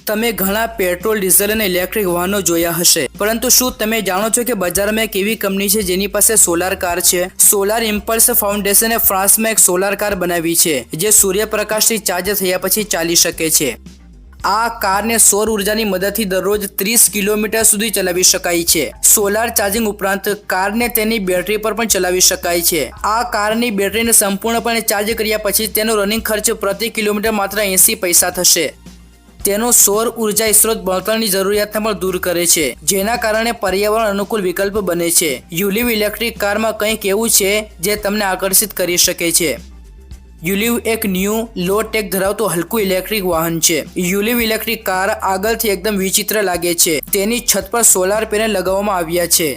તમે ઘણા petrol diesel અને ઇલેક્ટ્રિક વાહનો જોયા હશે, પરંતુ શું તમે જાણો છો કે બજારમાં એક એવી કંપની છે જેની પાસે સોલાર કાર છે? સોલાર ઇમ્પલ્સ ફાઉન્ડેશને ફ્રાન્સમાં એક સોલાર કાર બનાવી છે જે સૂર્યપ્રકાશથી ચાર્જ થયા પછી ચાલી શકે છે। આ કારને સૌર ઉર્જાની મદદથી દરરોજ 30 કિલોમીટર સુધી ચલાવી શકાય છે। સોલાર ચાર્જિંગ ઉપરાંત કારને તેની બેટરી પર પણ ચલાવી શકાય છે। આ કારની બેટરીને સંપૂર્ણપણે ચાર્જ કર્યા પછી તેનો રનિંગ ખર્ચ પ્રતિ કિલોમીટર માત્ર 80 પૈસા થશે। તેનો સૌર ઉર્જા સ્ત્રોત બળતણની જરૂરિયાતને પણ દૂર કરે છે, જેના કારણે પર્યાવરણ અનુકૂળ વિકલ્પ બને છે। યુલિવ ઇલેક્ટ્રિક કારમાં કંઈક એવું છે જે તમને આકર્ષિત કરી શકે છે। યુલિવ એક ન્યૂ લો ટેક ધરાવતું હલકું ઇલેક્ટ્રિક વાહન છે। યુલિવ ઇલેક્ટ્રિક કાર આગળથી એકદમ વિચિત્ર લાગે છે। તેની છત પર સોલાર પેનલ લગાવવામાં આવ્યા છે।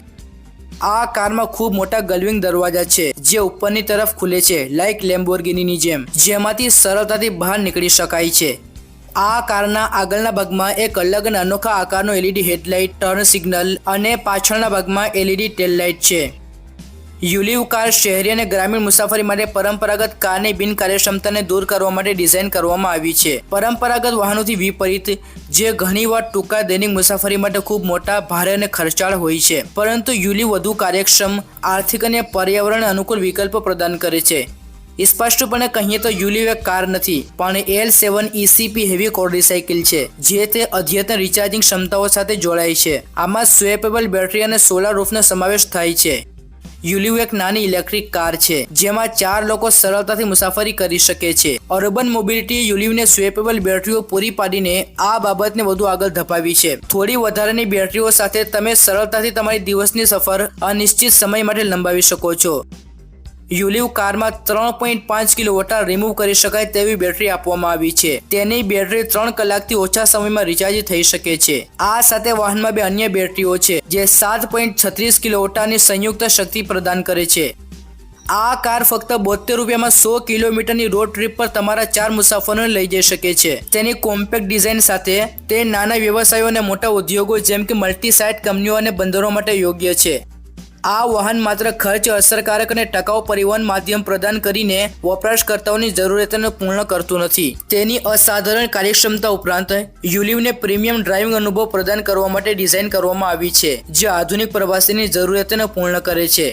આ કારમાં ખૂબ મોટા ગલ્વિંગ દરવાજા છે જે ઉપરની તરફ ખુલે છે, લાઇક લેમ્બોર્ગિનીની જેમ, જેમાંથી સરળતાથી બહાર નીકળી શકાય છે। આ કારના આગળના ભાગમાં એક અલગ અને અનોખા આકારનો LED હેડલાઇટ, ટર્ન સિગ્નલ અને પાછળના ભાગમાં LED ટેલ લાઇટ છે। યુલિવ કાર શહેરી અને ગ્રામીણ મુસાફરી માટે પરંપરાગત કારની બિનકાર્યક્ષમતાને દૂર કરવા માટે ડિઝાઇન કરવામાં આવી છે। પરંપરાગત વાહનોથી વિપરીત, જે ઘણીવાર ટૂંકા દૈનિક મુસાફરી માટે ખૂબ મોટા, ભારે અને ખર્ચાળ હોય છે, પરંતુ યુલિવ વધુ કાર્યક્ષમ, આર્થિક અને પર્યાવરણ અનુકૂળ વિકલ્પો પ્રદાન કરે છે। સ્પષ્ટપણે કહીએ તો યુલિવ એક કાર નથી, પણ L7 ECP હેવી ક્વોડ્રીસાઇકલ છે જે તે અદ્યતન રિચાર્જિંગ ક્ષમતાઓ સાથે જોડાય છે। આમાં સ્વેપેબલ બેટરી અને સોલાર રૂફનો સમાવેશ થાય છે। યુલિવ એક નાની ઇલેક્ટ્રિક કાર છે જેમાં 4 લોકો સરળતાથી મુસાફરી કરી શકે છે। અર્બન મોબિલિટીએ યુલિવને સ્વેપેબલ બેટરીઓ પૂરી પાડીને આ બાબતને વધુ આગળ ધપાવી છે। થોડી વધારાની બેટરીઓ સાથે તમે સરળતાથી તમારી દિવસની સફર અનિશ્ચિત સમય માટે લંબાવી શકો છો। યુલિવ કારમાં 3.5 કિલોવોટ રિમૂવ કરી શકાય તેવી બેટરી આપવામાં આવી છે। તેની બેટરી 3 કલાકથી ઓછા સમયમાં રિચાર્જ થઈ શકે છે। આ સાથે વાહનમાં 2 અન્ય બેટરીઓ છે જે 7.36 કિલોવોટની સંયુક્ત શક્તિ પ્રદાન કરે છે। આ કાર ફક્ત 72 રૂપિયામાં 100 કિલોમીટરની રોડ ટ્રીપ પર તમારા 4 મુસાફરોને લઈ જઈ શકે છે। તેની કોમ્પેક્ટ ડિઝાઇન સાથે તે નાના વ્યવસાયો અને મોટા ઉદ્યોગો જેમ કે મલ્ટી સાઇટ કંપનીઓ અને બંદરો માટે યોગ્ય છે। આ વાહન માત્ર ખર્ચ અસરકારક અને ટકાઉ પરિવહન માધ્યમ પ્રદાન કરીને વપરાશકર્તાઓની જરૂરિયાતોને પૂર્ણ કરતું નથી। તેની અસાધારણ કાર્યક્ષમતા ઉપરાંત યુલિવને પ્રીમિયમ ડ્રાઇવિંગ અનુભવ પ્રદાન કરવા માટે ડિઝાઇન કરવામાં આવી છે જે આધુનિક પ્રવાસીની જરૂરિયાતોને પૂર્ણ કરે છે।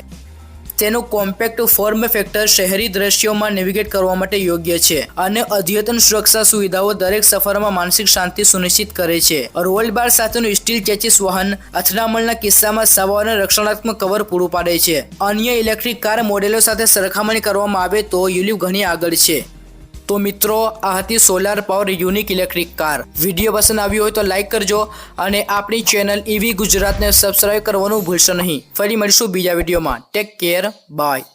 તેનું કોમ્પેક્ટ ફોર્મ ફેક્ટર શહેરી દ્રશ્યોમાં નેવિગેટ કરવા માટે યોગ્ય છે અને અદ્યતન સુરક્ષા સુવિધાઓ દરેક સફરમાં માનસિક શાંતિ સુનિશ્ચિત કરે છે। રોલ બાર સાથેનું સ્ટીલ ચેસિસ વાહન અથડામણના કિસ્સામાં સાવર અને રક્ષણાત્મક કવર પૂરું પાડે છે। અન્ય ઇલેક્ટ્રિક કાર મોડેલો સાથે સરખામણી કરવામાં આવે તો યુલિવ ઘણી આગળ છે। તો મિત્રો, આ હતી solar power unique electric car. Video પસંદ આવ્યો હોય તો લાઇક કરજો અને આપણી ચેનલ EV ગુજરાતને સબસ્ક્રાઇબ કરવાનું ભૂલશો નહીં। ફરી મળીશું બીજા વિડીયોમાં। Take care, by.